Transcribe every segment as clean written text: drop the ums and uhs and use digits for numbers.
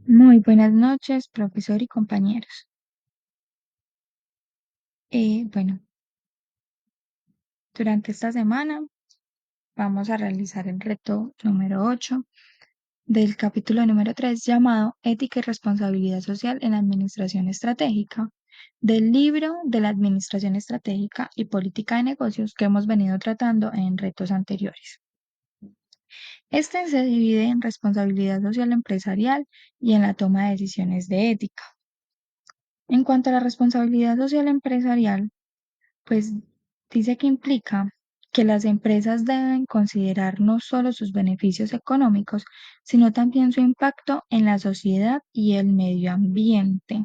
Muy buenas noches, profesor y compañeros. Bueno, durante esta semana vamos a realizar el reto número 8 del capítulo número 3 llamado Ética y Responsabilidad Social en la Administración Estratégica, del libro de la Administración Estratégica y Política de Negocios que hemos venido tratando en retos anteriores. Este se divide en responsabilidad social empresarial y en la toma de decisiones de ética. En cuanto a la responsabilidad social empresarial, pues dice que implica que las empresas deben considerar no solo sus beneficios económicos, sino también su impacto en la sociedad y el medio ambiente.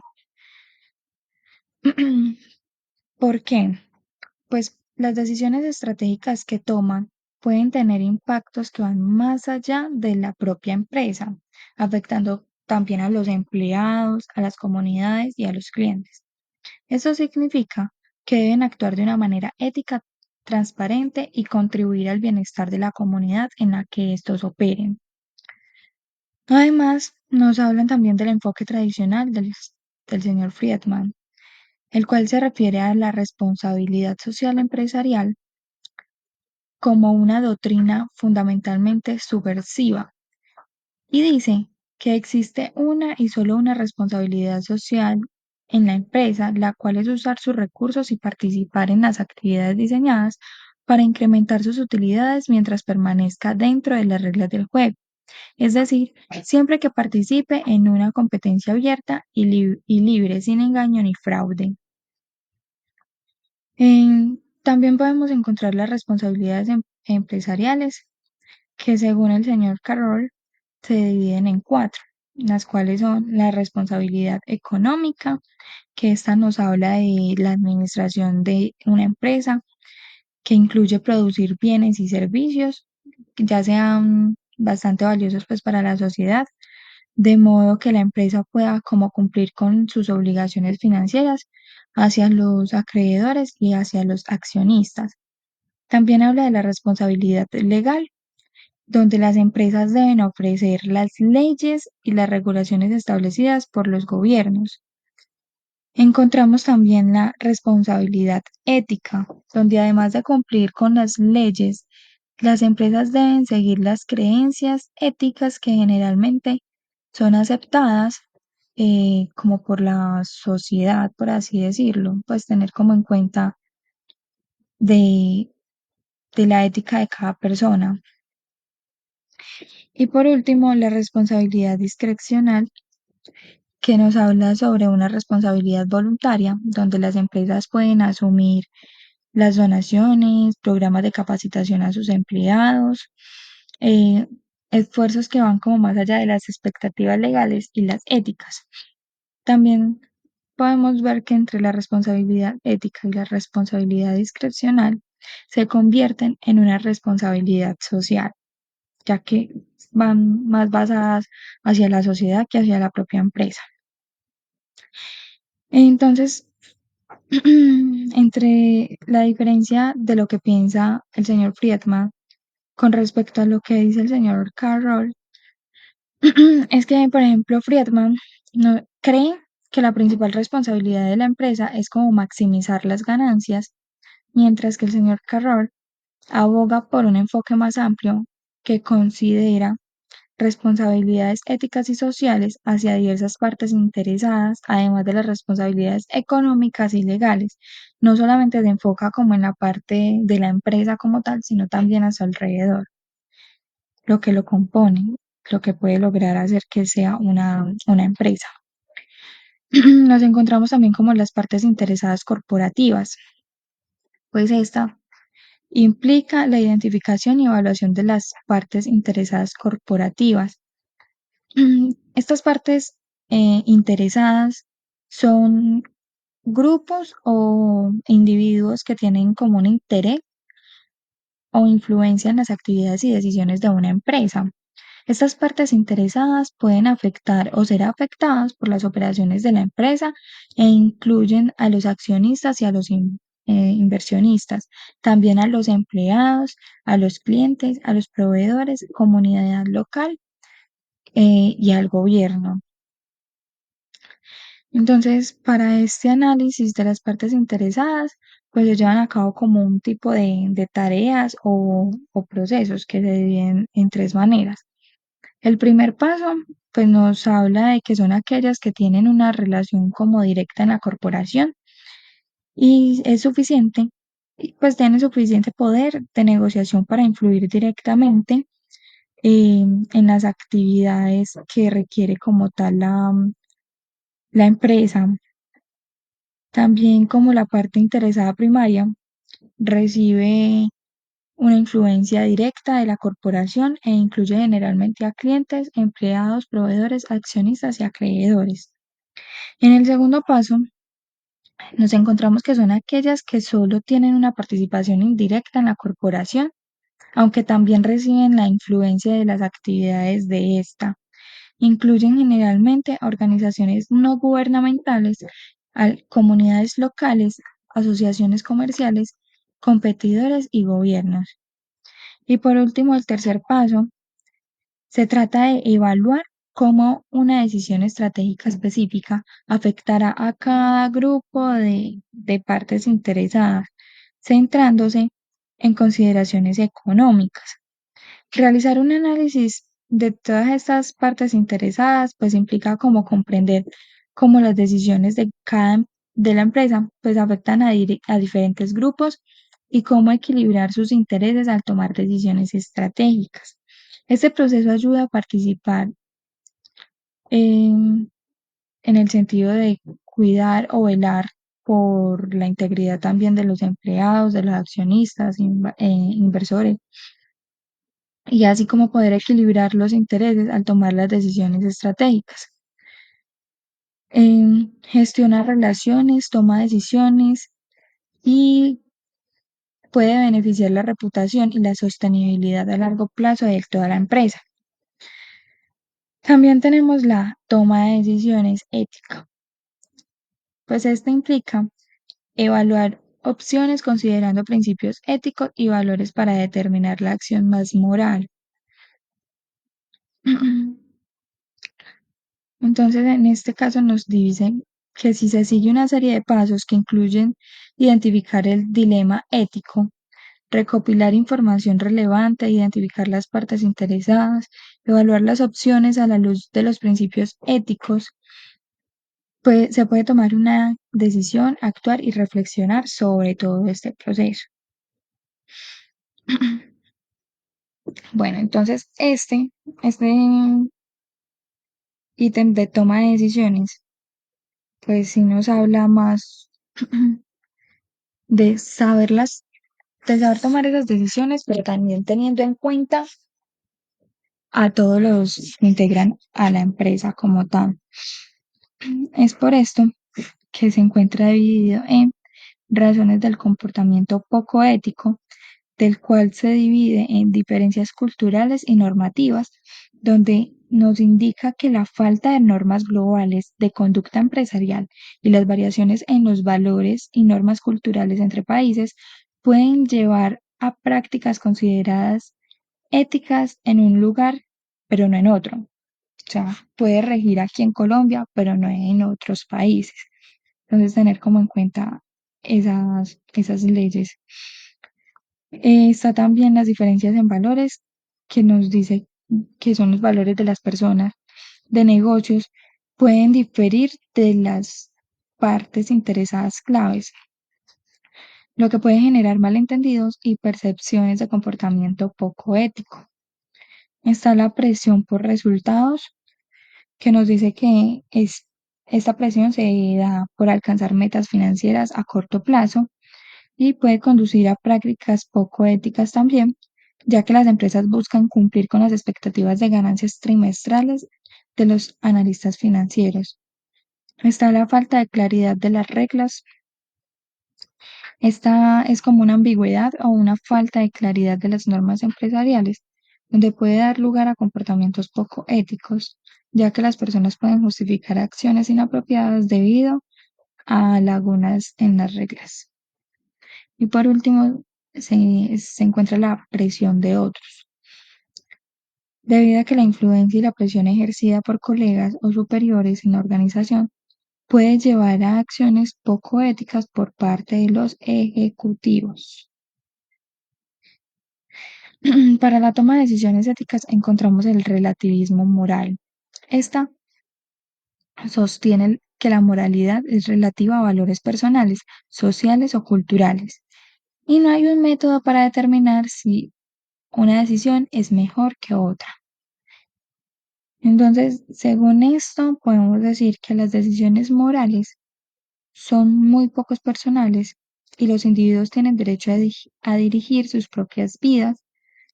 ¿Por qué? Pues las decisiones estratégicas que toman pueden tener impactos que van más allá de la propia empresa, afectando también a los empleados, a las comunidades y a los clientes. Eso significa que deben actuar de una manera ética, transparente y contribuir al bienestar de la comunidad en la que estos operen. Además, nos hablan también del enfoque tradicional del señor Friedman, el cual se refiere a la responsabilidad social empresarial como una doctrina fundamentalmente subversiva y dice que existe una y solo una responsabilidad social en la empresa, la cual es usar sus recursos y participar en las actividades diseñadas para incrementar sus utilidades mientras permanezca dentro de las reglas del juego. Es decir, siempre que participe en una competencia abierta y libre, sin engaño ni fraude. También podemos encontrar las responsabilidades empresariales que según el señor Carroll se dividen en cuatro, las cuales son la responsabilidad económica, que esta nos habla de la administración de una empresa, que incluye producir bienes y servicios, ya sean bastante valiosos pues para la sociedad, de modo que la empresa pueda como cumplir con sus obligaciones financieras hacia los acreedores y hacia los accionistas. También habla de la responsabilidad legal, donde las empresas deben ofrecer las leyes y las regulaciones establecidas por los gobiernos. Encontramos también la responsabilidad ética, donde además de cumplir con las leyes, las empresas deben seguir las creencias éticas que generalmente son aceptadas como por la sociedad, por así decirlo, pues tener como en cuenta de, de la ética de cada persona. Y por último, la responsabilidad discrecional, que nos habla sobre una responsabilidad voluntaria, donde las empresas pueden asumir las donaciones, programas de capacitación a sus empleados, eh, esfuerzos que van como más allá de las expectativas legales y las éticas. También podemos ver que entre la responsabilidad ética y la responsabilidad discrecional se convierten en una responsabilidad social, ya que van más basadas hacia la sociedad que hacia la propia empresa. Entonces, entre la diferencia de lo que piensa el señor Friedman con respecto a lo que dice el señor Carroll, es que, por ejemplo, Friedman no, cree que la principal responsabilidad de la empresa es como maximizar las ganancias, mientras que el señor Carroll aboga por un enfoque más amplio que considera responsabilidades éticas y sociales hacia diversas partes interesadas, además de las responsabilidades económicas y legales. No solamente se enfoca como en la parte de la empresa como tal, sino también a su alrededor, lo que lo compone, lo que puede lograr hacer que sea una empresa. Nos encontramos también como las partes interesadas corporativas, pues esta implica la identificación y evaluación de las partes interesadas corporativas. Estas partes interesadas son grupos o individuos que tienen como un interés o influencia en las actividades y decisiones de una empresa. Estas partes interesadas pueden afectar o ser afectadas por las operaciones de la empresa e incluyen a los accionistas y a los inversionistas, también a los empleados, a los clientes, a los proveedores, comunidad local y al gobierno. Entonces, para este análisis de las partes interesadas, pues se llevan a cabo como un tipo de tareas o procesos que se dividen en tres maneras. El primer paso, pues nos habla de que son aquellas que tienen una relación como directa en la corporación y es suficiente, y pues tienen suficiente poder de negociación para influir directamente en las actividades que requiere como tal la empresa. También como la parte interesada primaria recibe una influencia directa de la corporación e incluye generalmente a clientes, empleados, proveedores, accionistas y acreedores. En el segundo paso, nos encontramos que son aquellas que solo tienen una participación indirecta en la corporación, aunque también reciben la influencia de las actividades de esta. Incluyen generalmente a organizaciones no gubernamentales, comunidades locales, asociaciones comerciales, competidores y gobiernos. Y por último, el tercer paso, se trata de evaluar cómo una decisión estratégica específica afectará a cada grupo de partes interesadas, centrándose en consideraciones económicas. Realizar un análisis de todas estas partes interesadas, pues implica como comprender cómo las decisiones de la empresa, pues afectan a diferentes grupos y cómo equilibrar sus intereses al tomar decisiones estratégicas. Este proceso ayuda a participar en, en el sentido de cuidar o velar por la integridad también de los empleados, de los accionistas, inversores y así como poder equilibrar los intereses al tomar las decisiones estratégicas. Gestiona relaciones, toma decisiones y puede beneficiar la reputación y la sostenibilidad a largo plazo de toda la empresa. También tenemos la toma de decisiones ética, pues esta implica evaluar opciones considerando principios éticos y valores para determinar la acción más moral. Entonces, en este caso nos dicen que si se sigue una serie de pasos que incluyen identificar el dilema ético, recopilar información relevante, identificar las partes interesadas, evaluar las opciones a la luz de los principios éticos, pues se puede tomar una decisión, actuar y reflexionar sobre todo este proceso. Bueno, entonces este ítem de toma de decisiones, pues sí nos habla más de saberlas, de saber tomar esas decisiones, pero también teniendo en cuenta a todos los que integran a la empresa como tal. Es por esto que se encuentra dividido en razones del comportamiento poco ético, del cual se divide en diferencias culturales y normativas, donde nos indica que la falta de normas globales de conducta empresarial y las variaciones en los valores y normas culturales entre países pueden llevar a prácticas consideradas éticas en un lugar, pero no en otro. O sea, puede regir aquí en Colombia, pero no en otros países. Entonces, tener como en cuenta esas leyes. Está también las diferencias en valores, que nos dice que son los valores de las personas, de negocios, pueden diferir de las partes interesadas claves, lo que puede generar malentendidos y percepciones de comportamiento poco ético. Está la presión por resultados, que nos dice que esta presión se da por alcanzar metas financieras a corto plazo y puede conducir a prácticas poco éticas también, ya que las empresas buscan cumplir con las expectativas de ganancias trimestrales de los analistas financieros. Está la falta de claridad de las reglas. Esta es como una ambigüedad o una falta de claridad de las normas empresariales, donde puede dar lugar a comportamientos poco éticos, ya que las personas pueden justificar acciones inapropiadas debido a lagunas en las reglas. Y por último, se encuentra la presión de otros. Debido a que la influencia y la presión ejercida por colegas o superiores en la organización puede llevar a acciones poco éticas por parte de los ejecutivos. Para la toma de decisiones éticas encontramos el relativismo moral. Esta sostiene que la moralidad es relativa a valores personales, sociales o culturales, y no hay un método para determinar si una decisión es mejor que otra. Entonces, según esto, podemos decir que las decisiones morales son muy pocos personales y los individuos tienen derecho a dirigir sus propias vidas,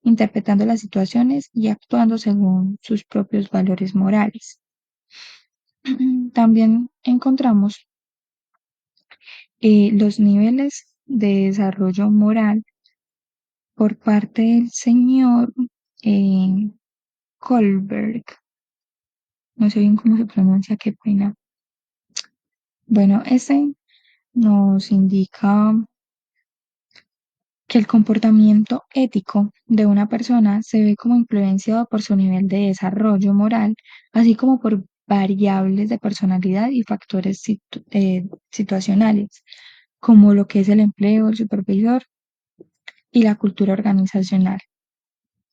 interpretando las situaciones y actuando según sus propios valores morales. También encontramos los niveles de desarrollo moral por parte del señor eh, Kohlberg. No sé bien cómo se pronuncia, qué pena. Bueno, ese nos indica que el comportamiento ético de una persona se ve como influenciado por su nivel de desarrollo moral, así como por variables de personalidad y factores situacionales, como lo que es el empleo, el supervisor y la cultura organizacional.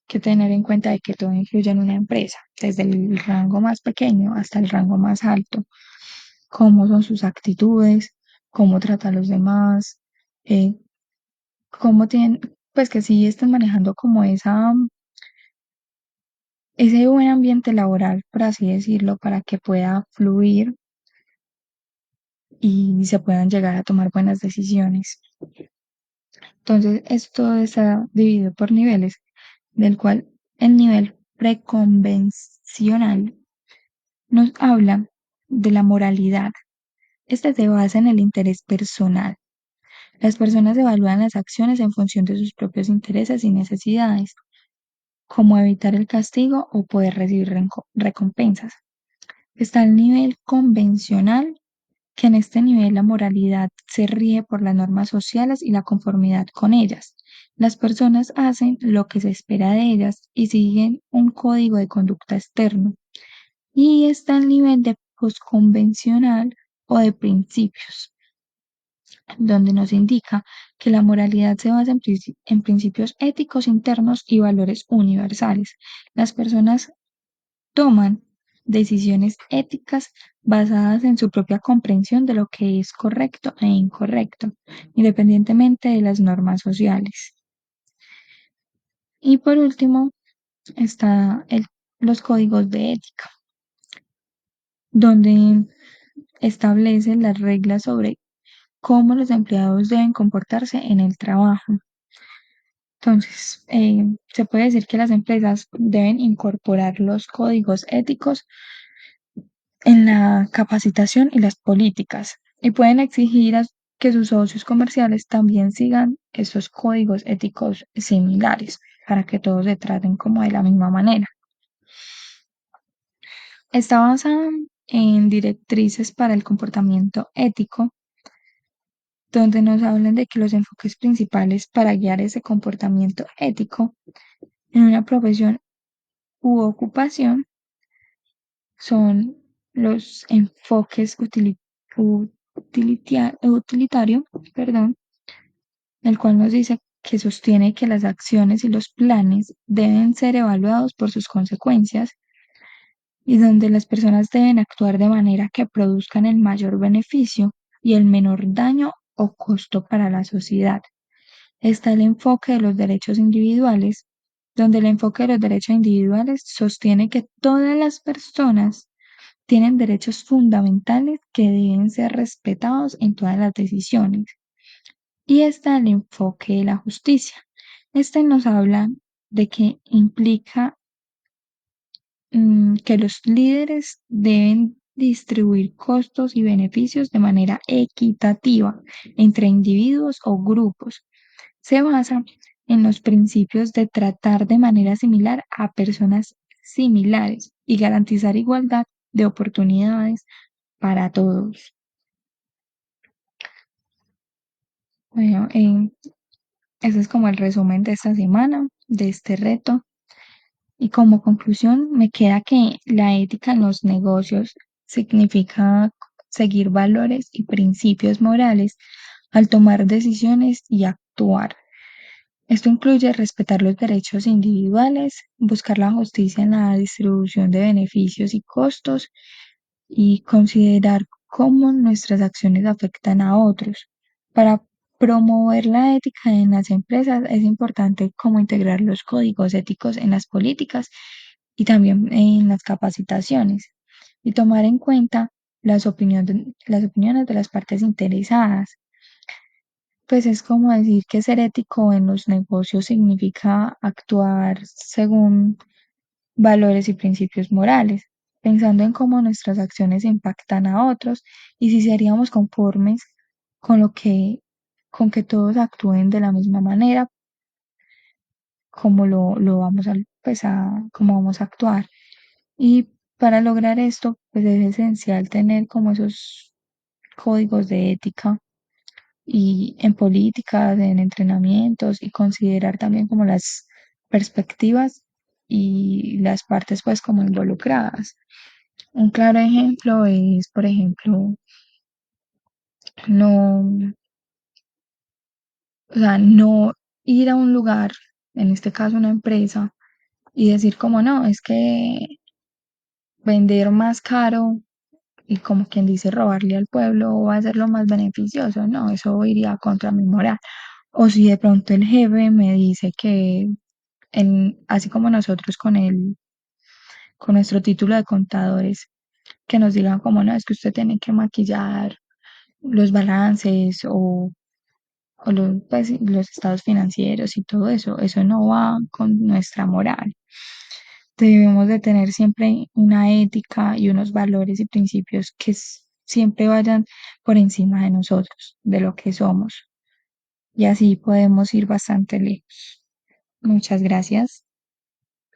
Que tener en cuenta de que todo influye en una empresa, desde el rango más pequeño hasta el rango más alto, cómo son sus actitudes, cómo trata a los demás, eh, cómo tienen, pues que sí están manejando como ese buen ambiente laboral, por así decirlo, para que pueda fluir y se puedan llegar a tomar buenas decisiones. Entonces, esto está dividido por niveles, del cual el nivel preconvencional nos habla de la moralidad. Esta se basa en el interés personal. Las personas evalúan las acciones en función de sus propios intereses y necesidades, como evitar el castigo o poder recibir recompensas. Está el nivel convencional, que en este nivel la moralidad se rige por las normas sociales y la conformidad con ellas. Las personas hacen lo que se espera de ellas y siguen un código de conducta externo. Y está el nivel de posconvencional o de principios, donde nos indica que la moralidad se basa en principios éticos internos y valores universales. Las personas toman decisiones éticas basadas en su propia comprensión de lo que es correcto e incorrecto, independientemente de las normas sociales. Y por último, está los códigos de ética, donde establecen las reglas sobre cómo los empleados deben comportarse en el trabajo. Entonces, se puede decir que las empresas deben incorporar los códigos éticos en la capacitación y las políticas y pueden exigir que sus socios comerciales también sigan esos códigos éticos similares para que todos se traten como de la misma manera. Está basada en directrices para el comportamiento ético, donde nos hablan de que los enfoques principales para guiar ese comportamiento ético en una profesión u ocupación son los enfoques utilitario, perdón, el cual nos dice que sostiene que las acciones y los planes deben ser evaluados por sus consecuencias y donde las personas deben actuar de manera que produzcan el mayor beneficio y el menor daño o costo para la sociedad. Está el enfoque de los derechos individuales, donde el enfoque de los derechos individuales sostiene que todas las personas tienen derechos fundamentales que deben ser respetados en todas las decisiones. Y está el enfoque de la justicia. Este nos habla de que implica que los líderes deben distribuir costos y beneficios de manera equitativa entre individuos o grupos. Se basa en los principios de tratar de manera similar a personas similares y garantizar igualdad de oportunidades para todos. Bueno, ese es como el resumen de esta semana, de este reto. Y como conclusión, me queda que la ética en los negocios significa seguir valores y principios morales al tomar decisiones y actuar. Esto incluye respetar los derechos individuales, buscar la justicia en la distribución de beneficios y costos y considerar cómo nuestras acciones afectan a otros. Para promover la ética en las empresas es importante cómo integrar los códigos éticos en las políticas y también en las capacitaciones y tomar en cuenta las opiniones de las partes interesadas. Pues es como decir que ser ético en los negocios significa actuar según valores y principios morales, pensando en cómo nuestras acciones impactan a otros y si seríamos conformes con con que todos actúen de la misma manera, como lo vamos pues cómo vamos a actuar. Y para lograr esto, pues es esencial tener como esos códigos de ética y en políticas, en entrenamientos y considerar también como las perspectivas y las partes pues como involucradas. Un claro ejemplo es, por ejemplo, no, o sea, no ir a un lugar, en este caso una empresa, y decir como no, es que vender más caro y como quien dice robarle al pueblo va a ser lo más beneficioso, no, eso iría contra mi moral. O si de pronto el jefe me dice que así como nosotros con nuestro título de contadores, que nos digan como no, es que usted tiene que maquillar los balances o pues, los estados financieros y todo eso, eso no va con nuestra moral. Debemos de tener siempre una ética y unos valores y principios que siempre vayan por encima de nosotros, de lo que somos. Y así podemos ir bastante lejos. Muchas gracias.